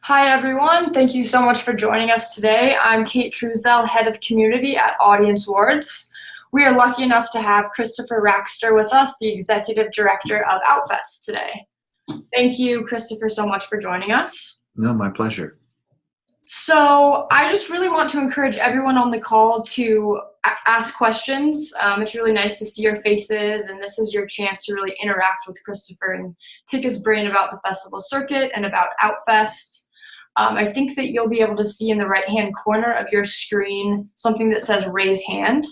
Hi, everyone. Thank you so much for joining us today. I'm Kate Truesdell, Head of Community at Audience Awards. We are lucky enough to have Christopher Racster with us, the Executive Director of Outfest today. Thank you, Christopher, so much for joining us. No, my pleasure. So I just really want to encourage everyone on the call to ask questions. It's really nice to see your faces, and this is your chance to really interact with Christopher and pick his brain about the festival circuit and about Outfest. I think that you'll be able to see in the right-hand corner of your screen something that says raise hand.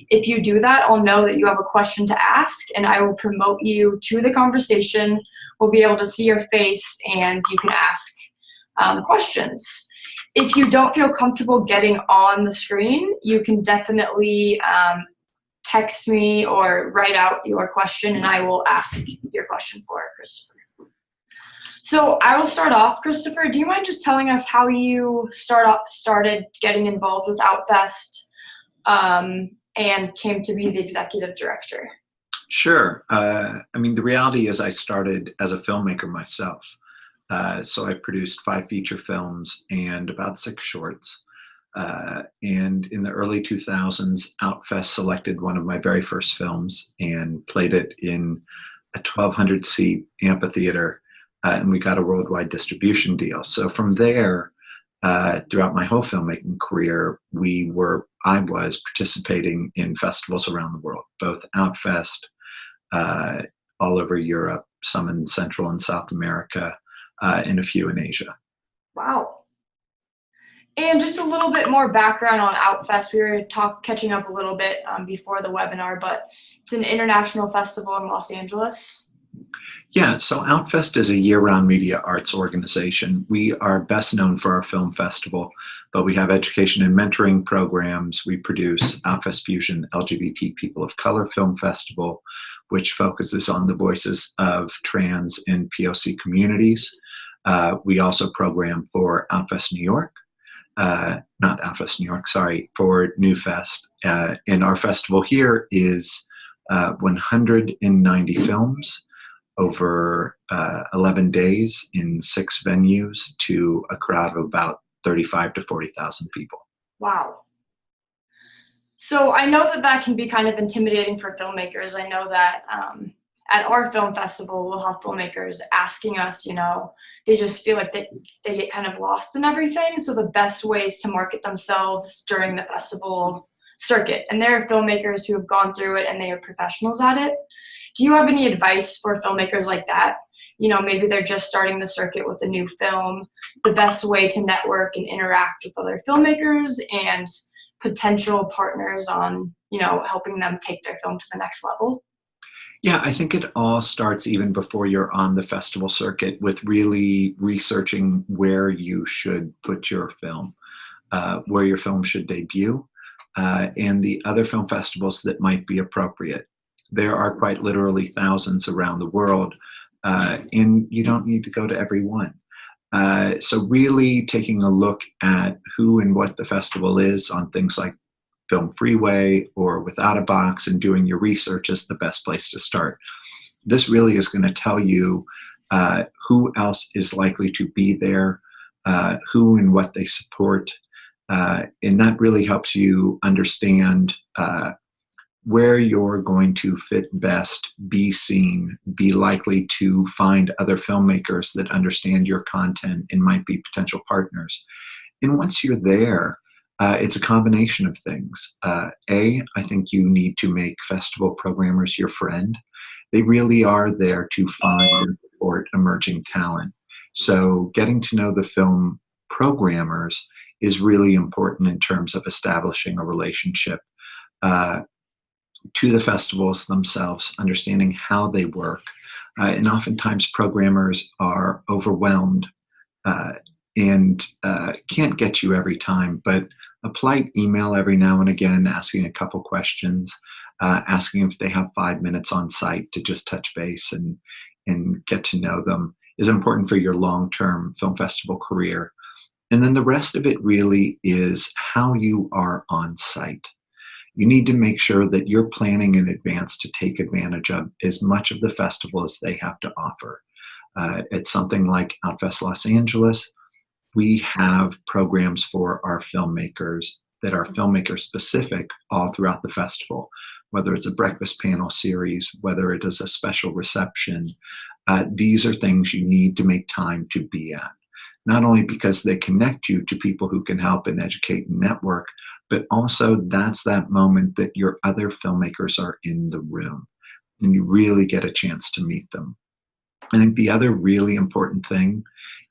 If you do that, I'll know that you have a question to ask, and I will promote you to the conversation. We'll be able to see your face, and you can ask questions. If you don't feel comfortable getting on the screen, you can definitely text me or write out your question, and I will ask your question for Christopher. So I will start off. Christopher, do you mind just telling us how you started getting involved with Outfest and came to be the executive director? Sure. The reality is I started as a filmmaker myself. So I produced 5 feature films and about 6 shorts. And in the early 2000s, Outfest selected one of my very first films and played it in a 1,200-seat amphitheater. And we got a worldwide distribution deal. So from there, throughout my whole filmmaking career, I was participating in festivals around the world, both Outfest, all over Europe, some in Central and South America, and a few in Asia. Wow. And just a little bit more background on Outfest. We were catching up a little bit before the webinar, but it's an international festival in Los Angeles. Yeah, so Outfest is a year-round media arts organization. We are best known for our film festival, but we have education and mentoring programs. We produce Outfest Fusion LGBT People of Color Film Festival, which focuses on the voices of trans and POC communities. We also program for Outfest New York, not Outfest New York, sorry, for New Fest. And our festival here is 190 films over 11 days in 6 venues to a crowd of about 35 to 40,000 people. Wow. So I know that can be kind of intimidating for filmmakers. I know that at our film festival, we'll have filmmakers asking us, they just feel like they get kind of lost in everything. So the best ways to market themselves during the festival circuit. And there are filmmakers who have gone through it and they are professionals at it. Do you have any advice for filmmakers like that? Maybe they're just starting the circuit with a new film, the best way to network and interact with other filmmakers and potential partners on, helping them take their film to the next level? Yeah, I think it all starts even before you're on the festival circuit with really researching where you should put your film, where your film should debut, and the other film festivals that might be appropriate. There are quite literally thousands around the world, and you don't need to go to every one. So really taking a look at who and what the festival is on things like Film Freeway or Without a Box and doing your research is the best place to start. This really is going to tell you who else is likely to be there, who and what they support, and that really helps you understand where you're going to fit best, be seen, be likely to find other filmmakers that understand your content and might be potential partners. And once you're there, it's a combination of things. I think you need to make festival programmers your friend. They really are there to find and support emerging talent. So getting to know the film programmers is really important in terms of establishing a relationship to the festivals themselves, understanding how they work. And oftentimes programmers are overwhelmed and can't get you every time, but a polite email every now and again, asking a couple questions, asking if they have 5 minutes on site to just touch base and get to know them is important for your long-term film festival career. And then the rest of it really is how you are on site. You need to make sure that you're planning in advance to take advantage of as much of the festival as they have to offer. At something like Outfest Los Angeles, We have programs for our filmmakers that are filmmaker specific all throughout the festival, whether it's a breakfast panel series, whether it is a special reception. These are things you need to make time to be at. Not only because they connect you to people who can help and educate and network, but also that's that moment that your other filmmakers are in the room and you really get a chance to meet them. I think the other really important thing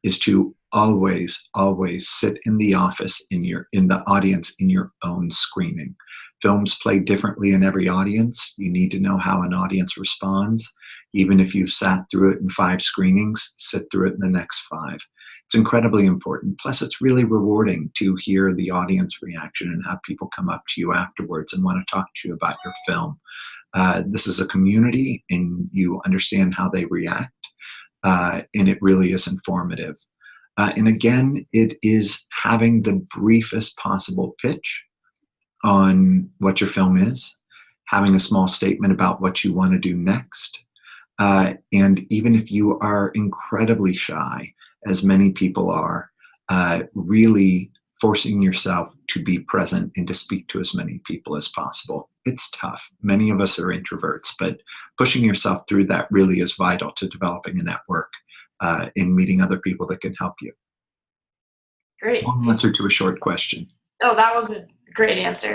is to always, always sit in the office in the audience in your own screening. Films play differently in every audience. You need to know how an audience responds. Even if you've sat through it in 5 screenings, sit through it in the next 5. It's incredibly important. Plus, it's really rewarding to hear the audience reaction and have people come up to you afterwards and want to talk to you about your film. This is a community, and you understand how they react, and it really is informative. And again, it is having the briefest possible pitch on what your film is, having a small statement about what you want to do next. And even if you are incredibly shy, as many people are, really forcing yourself to be present and to speak to as many people as possible. It's tough. Many of us are introverts, but pushing yourself through that really is vital to developing a network and meeting other people that can help you. Great. Long answer to a short question. Oh, that was a great answer.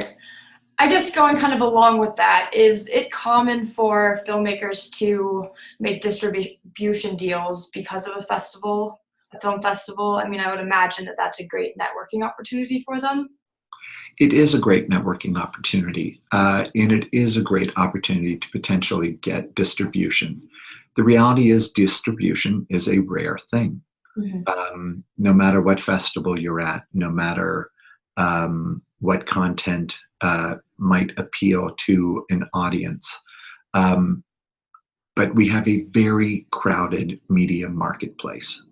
I guess going kind of along with that, is it common for filmmakers to make distribution deals because of a festival, a film festival? I mean, I would imagine that that's a great networking opportunity for them. It is a great networking opportunity, and it is a great opportunity to potentially get distribution. The reality is distribution is a rare thing. No matter what festival you're at, no matter what content might appeal to an audience. But we have a very crowded media marketplace.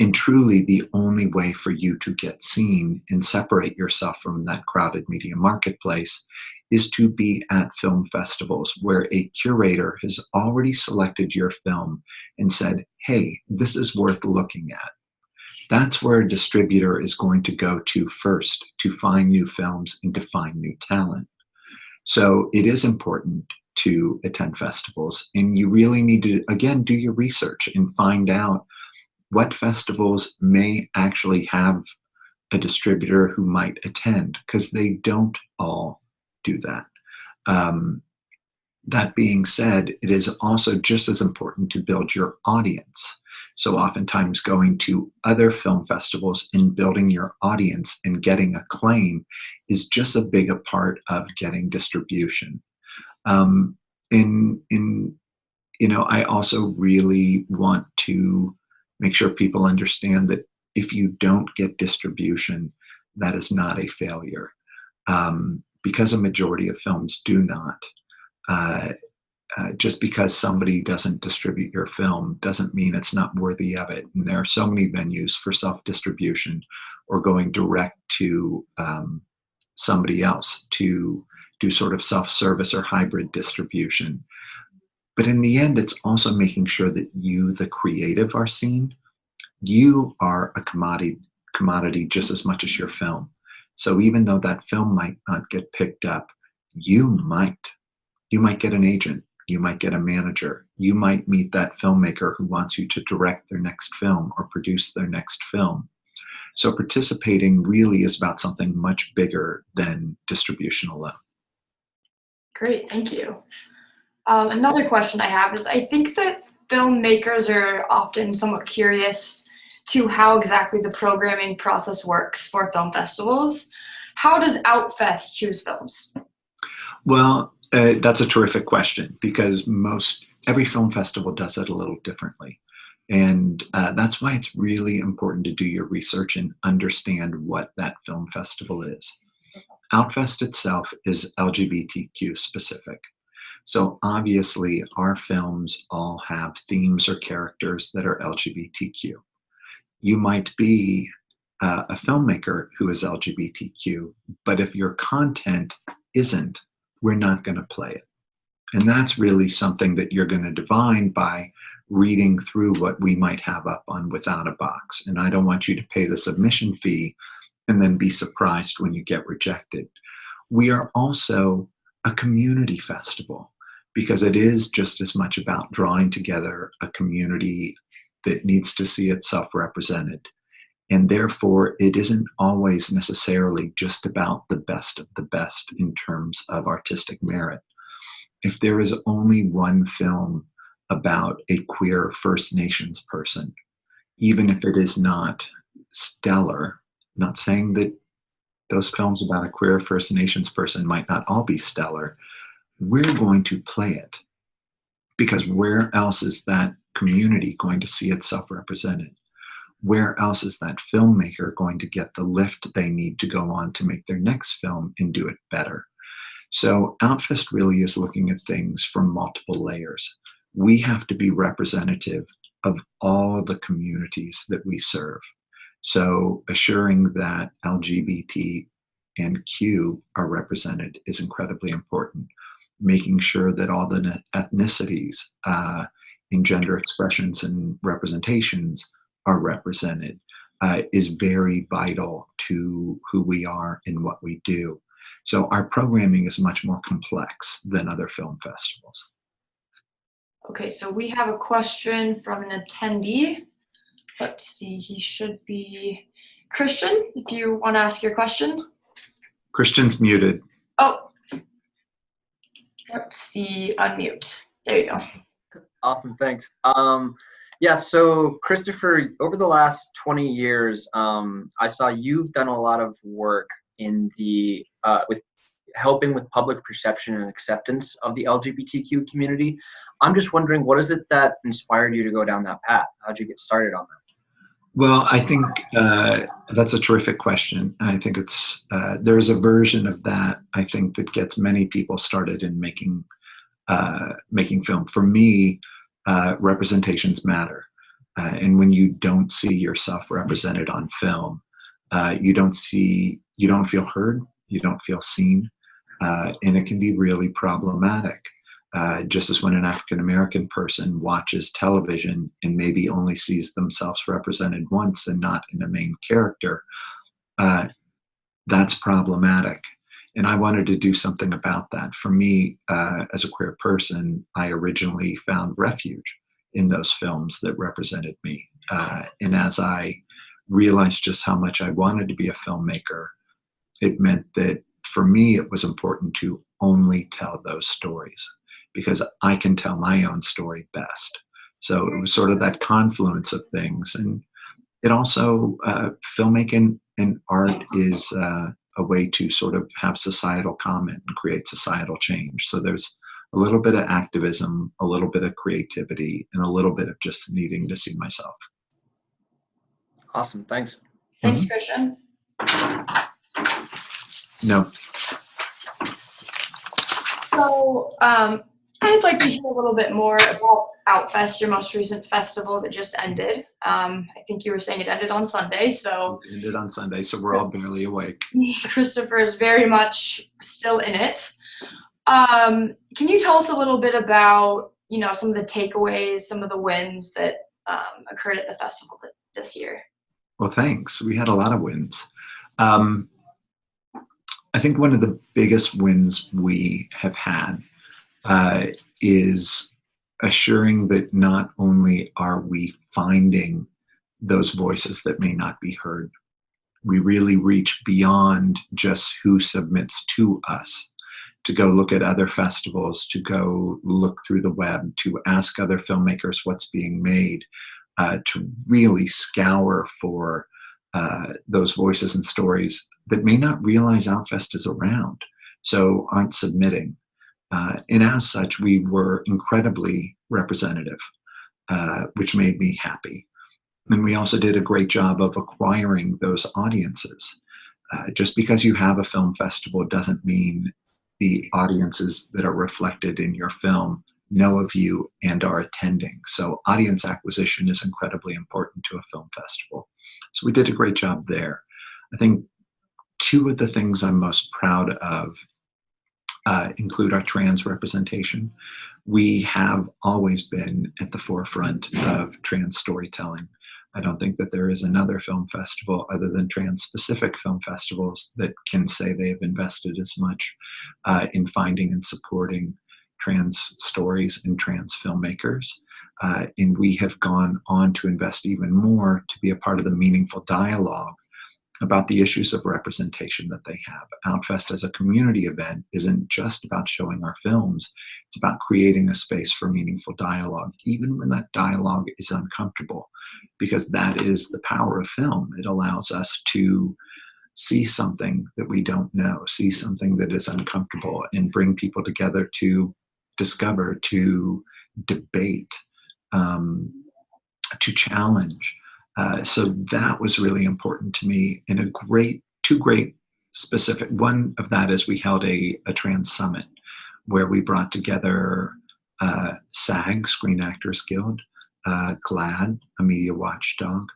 And truly, the only way for you to get seen and separate yourself from that crowded media marketplace is to be at film festivals where a curator has already selected your film and said, hey, this is worth looking at. That's where a distributor is going to go to first to find new films and to find new talent. So it is important to attend festivals, and you really need to, again, do your research and find out what festivals may actually have a distributor who might attend, because they don't all do that. That being said, it is also just as important to build your audience. So oftentimes going to other film festivals and building your audience and getting acclaim is just as big a part of getting distribution. I also really want to make sure people understand that if you don't get distribution, that is not a failure. Because a majority of films do not. Just because somebody doesn't distribute your film doesn't mean it's not worthy of it. And there are so many venues for self-distribution or going direct to somebody else to do sort of self-service or hybrid distribution. But in the end, it's also making sure that you, the creative, are seen. You are a commodity just as much as your film. So even though that film might not get picked up, you might get an agent. You might get a manager. You might meet that filmmaker who wants you to direct their next film or produce their next film. So participating really is about something much bigger than distribution alone. Great, thank you. Another question I have is, I think that filmmakers are often somewhat curious to how exactly the programming process works for film festivals. How does Outfest choose films? Well, that's a terrific question, because every film festival does it a little differently. And that's why it's really important to do your research and understand what that film festival is. Outfest itself is LGBTQ specific. So obviously our films all have themes or characters that are LGBTQ. You might be a filmmaker who is LGBTQ, but if your content isn't, we're not going to play it. And that's really something that you're going to divine by reading through what we might have up on Without a Box. And I don't want you to pay the submission fee and then be surprised when you get rejected. We are also a community festival, because it is just as much about drawing together a community that needs to see itself represented. And therefore, it isn't always necessarily just about the best of the best in terms of artistic merit. If there is only one film about a queer First Nations person, even if it is not stellar, not saying that those films about a queer First Nations person might not all be stellar, we're going to play it, because where else is that community going to see itself represented? Where else is that filmmaker going to get the lift they need to go on to make their next film and do it better? So Outfest really is looking at things from multiple layers. We have to be representative of all the communities that we serve. So assuring that LGBT and Q are represented is incredibly important. Making sure that all the ethnicities in gender expressions and representations are represented is very vital to who we are and what we do. So our programming is much more complex than other film festivals. Okay, so we have a question from an attendee. Let's see, he should be Christian, if you want to ask your question. Christian's muted. Oh, let's see, unmute. There you go. Awesome, thanks. Yeah, so Christopher, over the last 20 years, I saw you've done a lot of work in the with helping with public perception and acceptance of the LGBTQ community. I'm just wondering, what is it that inspired you to go down that path? How'd you get started on that? Well, I think that's a terrific question. I think it's there's a version of that, I think, that gets many people started in making film. For me, representations matter. And when you don't see yourself represented on film, you don't feel heard, you don't feel seen, and it can be really problematic. Just as when an African-American person watches television and maybe only sees themselves represented once and not in a main character, that's problematic. And I wanted to do something about that. For me, as a queer person, I originally found refuge in those films that represented me. And as I realized just how much I wanted to be a filmmaker, it meant that for me, it was important to only tell those stories, because I can tell my own story best. So it was sort of that confluence of things. And it also, filmmaking and art is a way to sort of have societal comment and create societal change. So there's a little bit of activism, a little bit of creativity, and a little bit of just needing to see myself. Awesome, thanks. Thanks, Christian. No. So I'd like to hear a little bit more about Outfest, your most recent festival that just ended. I think you were saying it ended on Sunday, so. It ended on Sunday, so we're all barely awake. Christopher is very much still in it. Can you tell us a little bit about, some of the takeaways, some of the wins that occurred at the festival this year? Well, thanks. We had a lot of wins. I think one of the biggest wins we have had is assuring that not only are we finding those voices that may not be heard, we really reach beyond just who submits to us, to go look at other festivals, to go look through the web, to ask other filmmakers what's being made, to really scour for those voices and stories that may not realize Outfest is around, so aren't submitting. And as such, we were incredibly representative, which made me happy. And we also did a great job of acquiring those audiences. Just because you have a film festival doesn't mean the audiences that are reflected in your film know of you and are attending. So audience acquisition is incredibly important to a film festival. So we did a great job there. I think two of the things I'm most proud of include our trans representation. We have always been at the forefront of trans storytelling. I don't think that there is another film festival other than trans-specific film festivals that can say they have invested as much in finding and supporting trans stories and trans filmmakers. And we have gone on to invest even more to be a part of the meaningful dialogue about the issues of representation that they have. Outfest as a community event isn't just about showing our films, it's about creating a space for meaningful dialogue, even when that dialogue is uncomfortable, because that is the power of film. It allows us to see something that we don't know, see something that is uncomfortable, and bring people together to discover, to debate, to challenge. So that was really important to me. And two great specific, one of that is we held a trans summit where we brought together SAG, Screen Actors Guild, GLAAD, a media watchdog,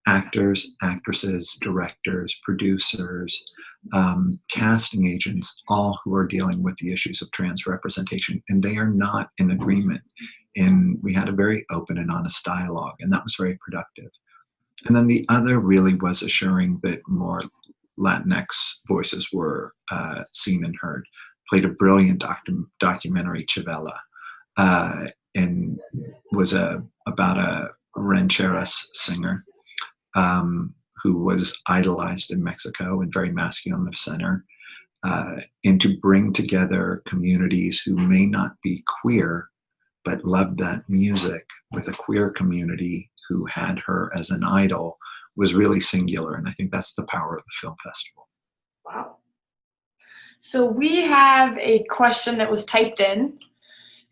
actors, actresses, directors, producers, casting agents, all who are dealing with the issues of trans representation, and they are not in agreement. And we had a very open and honest dialogue, and that was very productive. And then the other really was assuring that more Latinx voices were seen and heard. Played a brilliant documentary, Chavela, and was about a rancheras singer who was idolized in Mexico and very masculine of center, and to bring together communities who may not be queer, but loved that music with a queer community who had her as an idol was really singular. And I think that's the power of the film festival. Wow. So we have a question that was typed in.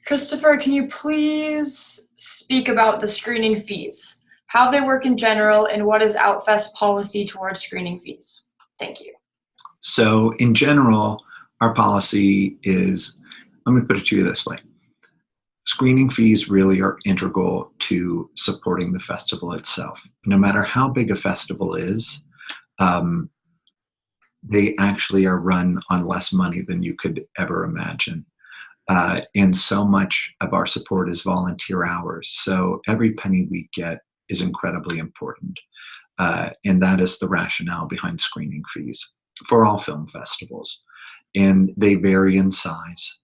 Christopher, can you please speak about the screening fees, how they work in general, and what is Outfest policy towards screening fees? Thank you. So in general, our policy is, let me put it to you this way. Screening fees really are integral to supporting the festival itself. No matter how big a festival is, they actually are run on less money than you could ever imagine. And so much of our support is volunteer hours. So every penny we get is incredibly important. And that is the rationale behind screening fees for all film festivals. And they vary in size.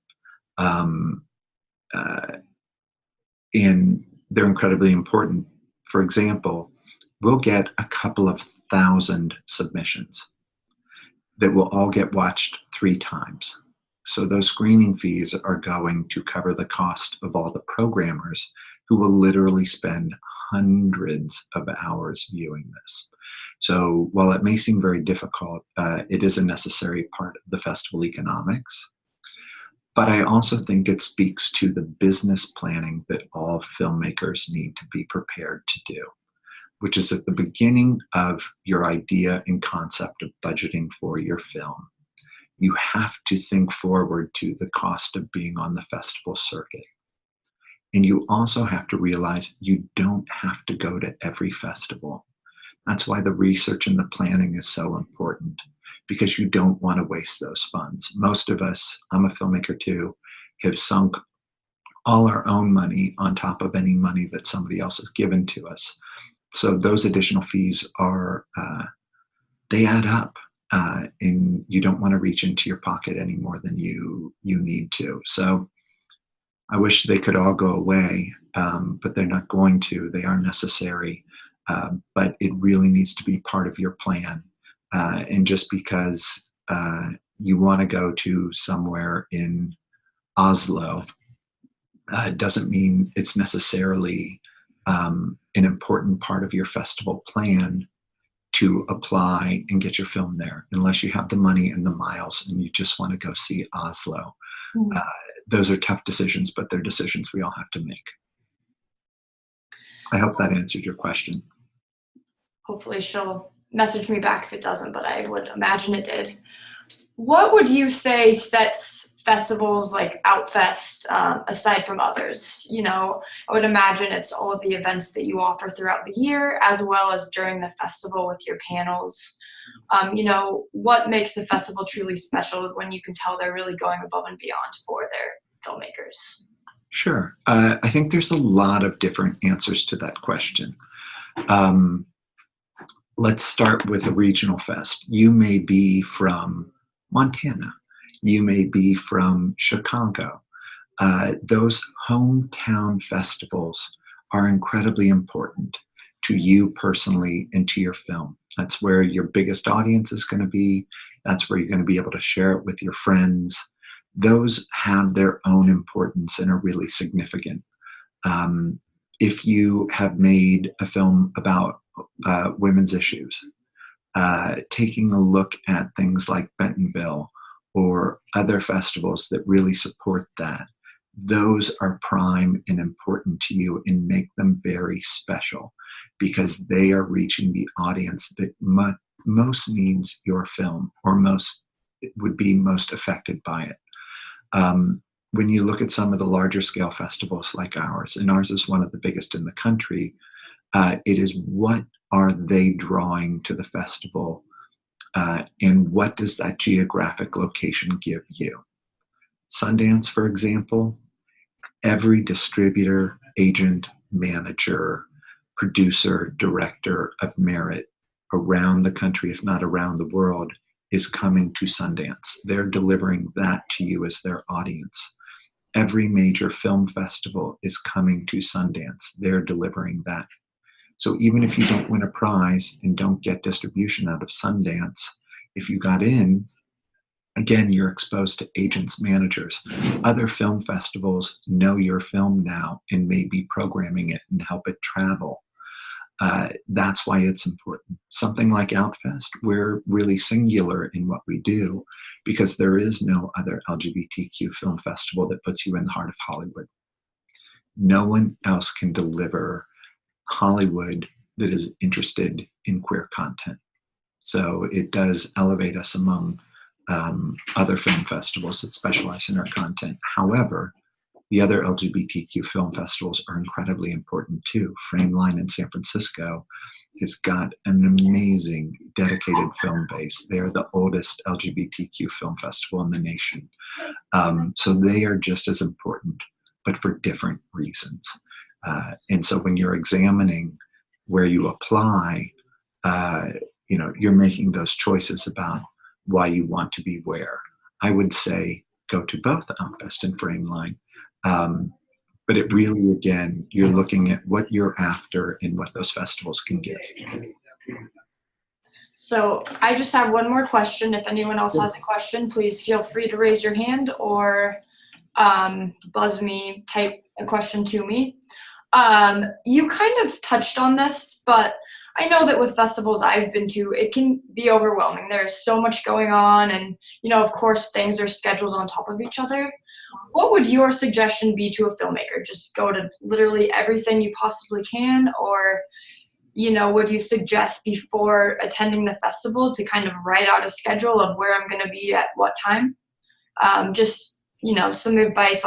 And they're incredibly important. For example, we'll get a couple of thousand submissions that will all get watched 3 times. So those screening fees are going to cover the cost of all the programmers who will literally spend hundreds of hours viewing this. So while it may seem very difficult, it is a necessary part of the festival economics. But I also think it speaks to the business planning that all filmmakers need to be prepared to do, which is at the beginning of your idea and concept of budgeting for your film. You have to think forward to the cost of being on the festival circuit. And you also have to realize you don't have to go to every festival. That's why the research and the planning is so important, because you don't want to waste those funds. Most of us, I'm a filmmaker too, have sunk all our own money on top of any money that somebody else has given to us. So those additional fees are, they add up, and you don't want to reach into your pocket any more than you need to. So I wish they could all go away, but they're not going to. They are necessary, but it really needs to be part of your plan. And just because you want to go to somewhere in Oslo doesn't mean it's necessarily an important part of your festival plan to apply and get your film there, unless you have the money and the miles and you just want to go see Oslo. Mm-hmm. Those are tough decisions, but they're decisions we all have to make. I hope that answered your question. Hopefully she'll message me back if it doesn't, but I would imagine it did. What would you say sets festivals like Outfest aside from others? I would imagine it's all of the events that you offer throughout the year, as well as during the festival with your panels. What makes the festival truly special when you can tell they're really going above and beyond for their filmmakers? Sure. I think there's a lot of different answers to that question. Um, let's start with a regional fest. You may be from Montana. You may be from Chicago. Those hometown festivals are incredibly important to you personally and to your film. That's where your biggest audience is going to be. That's where you're going to be able to share it with your friends. Those have their own importance and are really significant. If you have made a film about women's issues, taking a look at things like Bentonville or other festivals that really support that, those are prime and important to you and make them very special because they are reaching the audience that most needs your film or most would be most affected by it. When you look at some of the larger scale festivals like ours, and ours is one of the biggest in the country, it is what are they drawing to the festival, and what does that geographic location give you? Sundance, for example, every distributor, agent, manager, producer, director of merit around the country, if not around the world, is coming to Sundance. They're delivering that to you as their audience. Every major film festival is coming to Sundance. They're delivering that. So even if you don't win a prize and don't get distribution out of Sundance, if you got in, again, you're exposed to agents, managers. Other film festivals know your film now and may be programming it and help it travel. That's why it's important. Something like Outfest, we're really singular in what we do because there is no other LGBTQ film festival that puts you in the heart of Hollywood. No one else can deliver Hollywood that is interested in queer content. So it does elevate us among other film festivals that specialize in our content. However, the other LGBTQ film festivals are incredibly important too. Frameline in San Francisco has got an amazing dedicated film base. They are the oldest LGBTQ film festival in the nation. So they are just as important, but for different reasons. And so when you're examining where you apply, you're making those choices about why you want to be where. I would say go to both Outfest and Frameline. But it really, again, you're looking at what you're after and what those festivals can give. So I just have one more question. If anyone else has a question, please feel free to raise your hand or buzz me, type a question to me. You kind of touched on this, but I know that with festivals I've been to, it can be overwhelming. There's so much going on and, of course, things are scheduled on top of each other. What would your suggestion be to a filmmaker? Just go to literally everything you possibly can? Or, would you suggest before attending the festival to kind of write out a schedule of where I'm going to be at what time? Just, some advice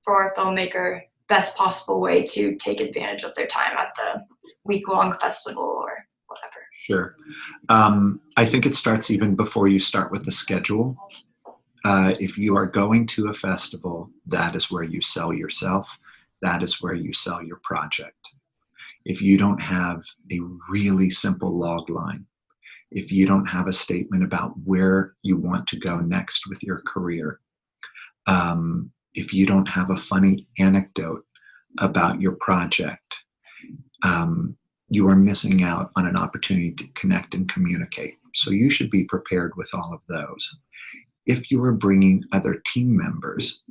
for a filmmaker, best possible way to take advantage of their time at the week-long festival or whatever. Sure. I think it starts even before you start with the schedule. If you are going to a festival, that is where you sell yourself. That is where you sell your project. If you don't have a really simple log line, if you don't have a statement about where you want to go next with your career, if you don't have a funny anecdote about your project, you are missing out on an opportunity to connect and communicate. So you should be prepared with all of those. If you are bringing other team members,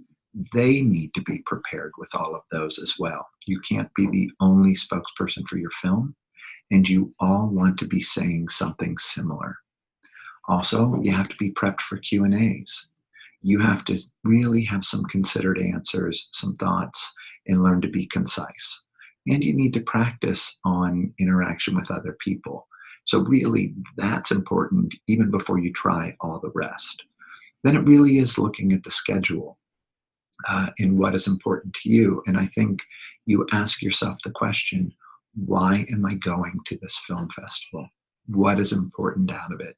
they need to be prepared with all of those as well. You can't be the only spokesperson for your film, and you all want to be saying something similar. Also, you have to be prepped for Q&As. You have to really have some considered answers, some thoughts, and learn to be concise. And you need to practice on interaction with other people. So really, that's important even before you try all the rest. Then it really is looking at the schedule and what is important to you. And I think you ask yourself the question, why am I going to this film festival? What is important out of it?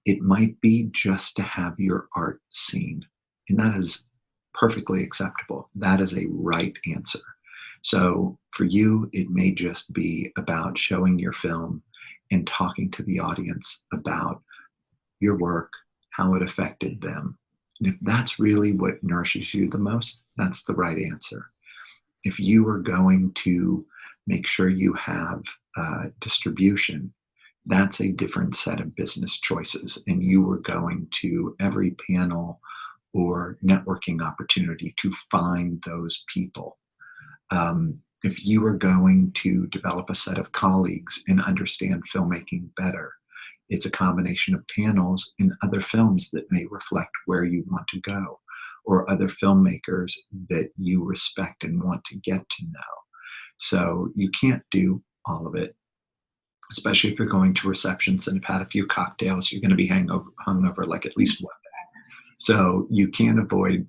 It might be just to have your art seen, and that is perfectly acceptable. That is a right answer. So for you, it may just be about showing your film and talking to the audience about your work, how it affected them. And if that's really what nourishes you the most, that's the right answer. If you are going to make sure you have distribution, that's a different set of business choices. And you are going to every panel or networking opportunity to find those people. If you are going to develop a set of colleagues and understand filmmaking better, it's a combination of panels and other films that may reflect where you want to go, or other filmmakers that you respect and want to get to know. So you can't do all of it, especially if you're going to receptions and have had a few cocktails. You're going to be hungover like at least one day. So you can't avoid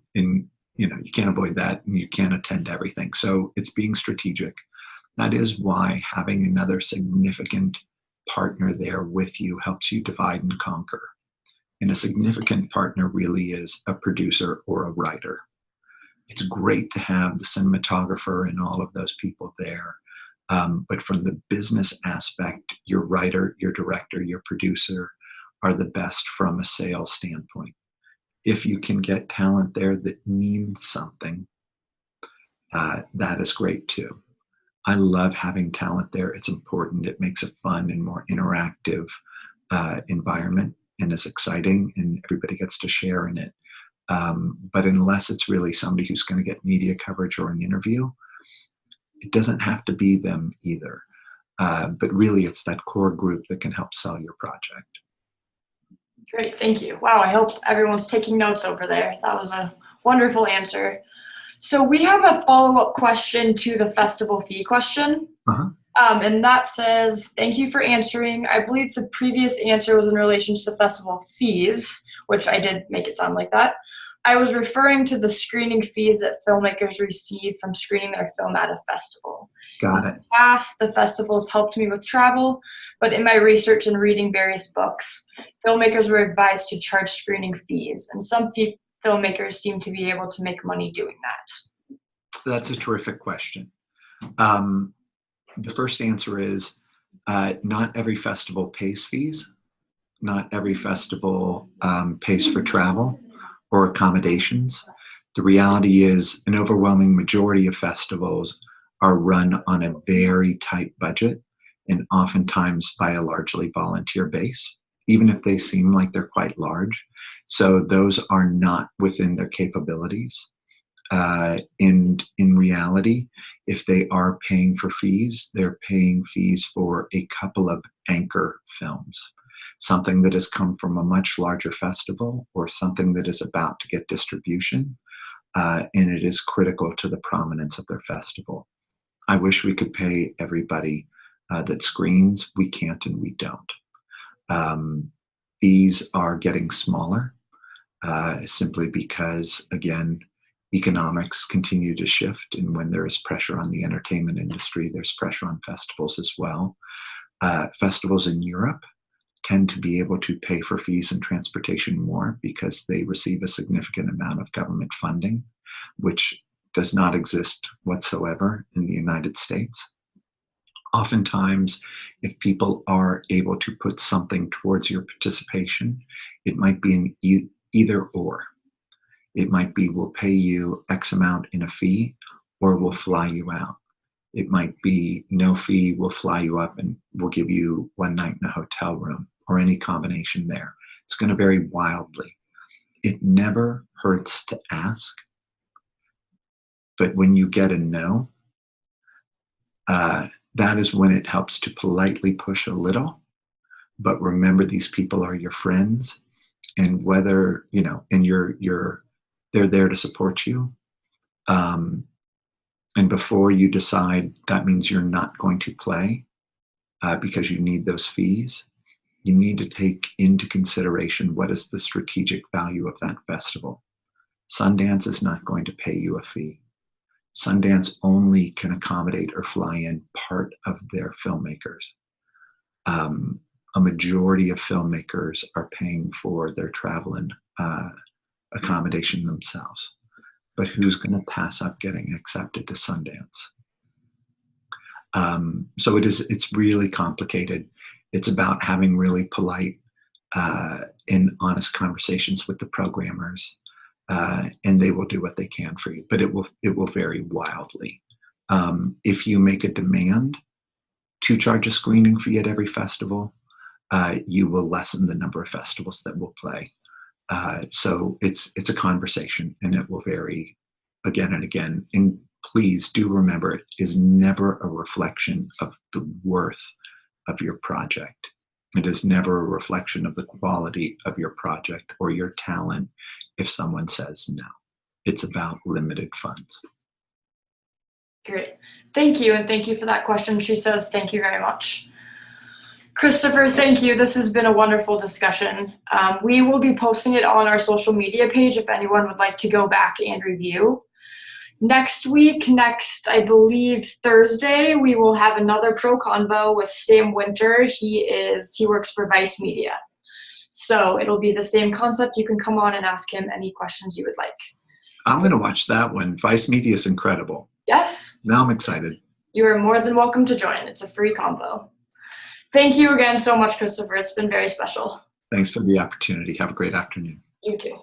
you can't avoid that, and you can't attend everything. So it's being strategic. That is why having another significant partner there with you helps you divide and conquer. And a significant partner really is a producer or a writer. It's great to have the cinematographer and all of those people there. But from the business aspect, your writer, your director, your producer are the best from a sales standpoint. If you can get talent there that means something, that is great too. I love having talent there. It's important. It makes a fun and more interactive environment, and is exciting, and everybody gets to share in it. But unless it's really somebody who's going to get media coverage or an interview, it doesn't have to be them either. But really, it's that core group that can help sell your project. Great, thank you. Wow, I hope everyone's taking notes over there. That was a wonderful answer. So we have a follow-up question to the festival fee question. Uh-huh. And that says, thank you for answering. I believe the previous answer was in relation to festival fees, which I did make it sound like that. I was referring to the screening fees that filmmakers receive from screening their film at a festival. Got it. In the past, the festivals helped me with travel, but in my research and reading various books, filmmakers were advised to charge screening fees, and some filmmakers seem to be able to make money doing that. That's a terrific question. The first answer is not every festival pays fees. Not every festival pays for travel or accommodations. The reality is an overwhelming majority of festivals are run on a very tight budget, and oftentimes by a largely volunteer base, even if they seem like they're quite large. So those are not within their capabilities. And in reality, if they are paying for fees, they're paying fees for a couple of anchor films, something that has come from a much larger festival or something that is about to get distribution, and it is critical to the prominence of their festival. I wish we could pay everybody that screens. We can't, and we don't. Fees are getting smaller simply because, again, economics continue to shift, and when there is pressure on the entertainment industry, there's pressure on festivals as well. Festivals in Europe tend to be able to pay for fees and transportation more because they receive a significant amount of government funding, which does not exist whatsoever in the United States. Oftentimes, if people are able to put something towards your participation, it might be an either or. It might be we'll pay you X amount in a fee, or we'll fly you out. It might be no fee, we'll fly you up and we'll give you one night in a hotel room, or any combination there. It's going to vary wildly. It never hurts to ask, but when you get a no, that is when it helps to politely push a little. But remember, these people are your friends, and whether, and they're there to support you. And before you decide that means you're not going to play, because you need those fees, you need to take into consideration what is the strategic value of that festival. Sundance is not going to pay you a fee. Sundance only can accommodate or fly in part of their filmmakers. A majority of filmmakers are paying for their travel and accommodation themselves. But who's going to pass up getting accepted to Sundance? So it's really complicated. It's about having really polite and honest conversations with the programmers, and they will do what they can for you. But it will vary wildly. If you make a demand to charge a screening fee at every festival, you will lessen the number of festivals that will play. So it's a conversation, and it will vary again and again. And please do remember, it is never a reflection of the worth of your project. It is never a reflection of the quality of your project or your talent if someone says no. It's about limited funds. Great. Thank you, and thank you for that question. She says, thank you very much. Christopher, thank you. This has been a wonderful discussion. We will be posting it on our social media page if anyone would like to go back and review. Next, I believe Thursday, we will have another ProConvo with Sam Winter. He works for Vice Media. So it'll be the same concept. You can come on and ask him any questions you would like. I'm going to watch that one. Vice Media is incredible. Yes. Now I'm excited. You are more than welcome to join. It's a free convo. Thank you again so much, Christopher. It's been very special. Thanks for the opportunity. Have a great afternoon. You too.